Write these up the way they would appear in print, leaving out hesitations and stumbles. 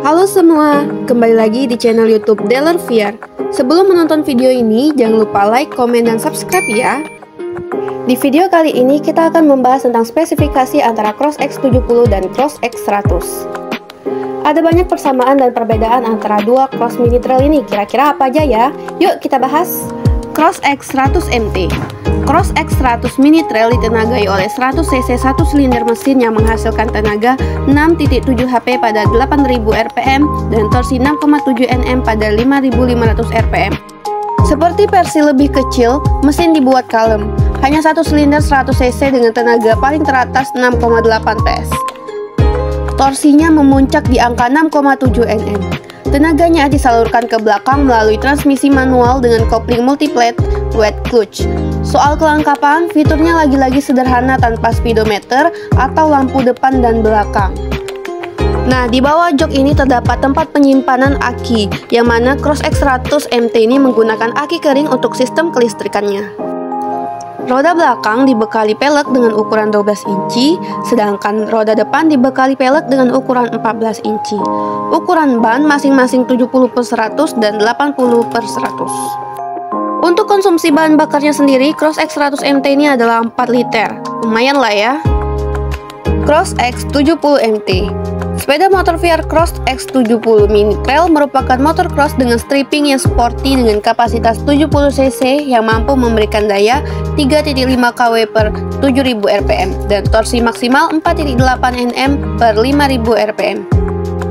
Halo semua, kembali lagi di channel YouTube Delerviar. Sebelum menonton video ini, jangan lupa like, komen, dan subscribe ya. Di video kali ini kita akan membahas tentang spesifikasi antara Cross X70 dan Cross X100. Ada banyak persamaan dan perbedaan antara dua cross mini trail ini, kira-kira apa aja ya? Yuk kita bahas. Cross X100 MT. Cross X100 mini trail ditenagai oleh 100cc satu silinder mesin yang menghasilkan tenaga 6.7 HP pada 8000 rpm dan torsi 6,7 Nm pada 5500 rpm. Seperti versi lebih kecil, mesin dibuat kalem. Hanya satu silinder 100cc dengan tenaga paling teratas 6,8 PS. Torsinya memuncak di angka 6,7 Nm. Tenaganya disalurkan ke belakang melalui transmisi manual dengan kopling multiplate wet clutch. Soal kelengkapan, fiturnya lagi-lagi sederhana tanpa speedometer atau lampu depan dan belakang. Nah, di bawah jok ini terdapat tempat penyimpanan aki, yang mana Cross X100 MT ini menggunakan aki kering untuk sistem kelistrikannya. Roda belakang dibekali pelek dengan ukuran 12 inci, sedangkan roda depan dibekali pelek dengan ukuran 14 inci. Ukuran ban masing-masing 70/100 dan 80/100. Untuk konsumsi bahan bakarnya sendiri, Cross X100 MT ini adalah 4 liter. Lumayan lah ya. Cross X70 MT. Sepeda motor VR Cross X70 Mini Trail merupakan motor cross dengan stripping yang sporty dengan kapasitas 70cc yang mampu memberikan daya 3.5 kW per 7000 rpm dan torsi maksimal 4.8 Nm per 5000 rpm.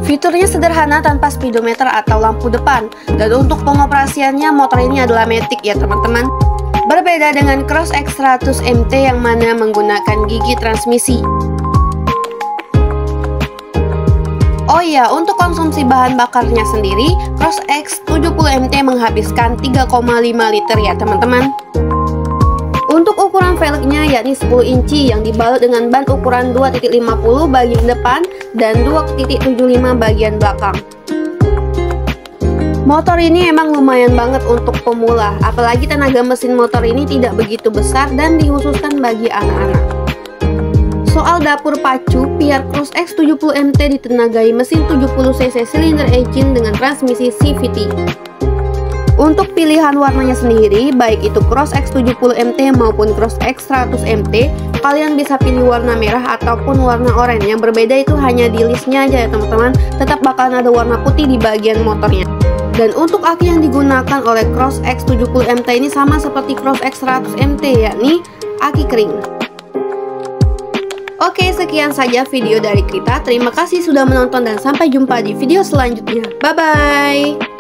Fiturnya sederhana tanpa speedometer atau lampu depan, dan untuk pengoperasiannya motor ini adalah matic ya teman-teman. Berbeda dengan Cross X100 MT yang mana menggunakan gigi transmisi. Oh iya, untuk konsumsi bahan bakarnya sendiri, Cross X70 MT menghabiskan 3,5 liter ya teman-teman. Untuk ukuran velgnya yakni 10 inci yang dibalut dengan ban ukuran 2.50 bagian depan dan 2.75 bagian belakang. Motor ini emang lumayan banget untuk pemula, apalagi tenaga mesin motor ini tidak begitu besar dan dikhususkan bagi anak-anak. Soal dapur pacu, PR Cross X70 MT ditenagai mesin 70cc silinder engine dengan transmisi CVT. Untuk pilihan warnanya sendiri, baik itu Cross X70 MT maupun Cross X100 MT, kalian bisa pilih warna merah ataupun warna oranye. Yang berbeda itu hanya di listnya aja ya teman-teman, tetap bakalan ada warna putih di bagian motornya. Dan untuk aki yang digunakan oleh Cross X70 MT ini sama seperti Cross X100 MT, yakni aki kering. Oke, sekian saja video dari kita. Terima kasih sudah menonton dan sampai jumpa di video selanjutnya. Bye-bye!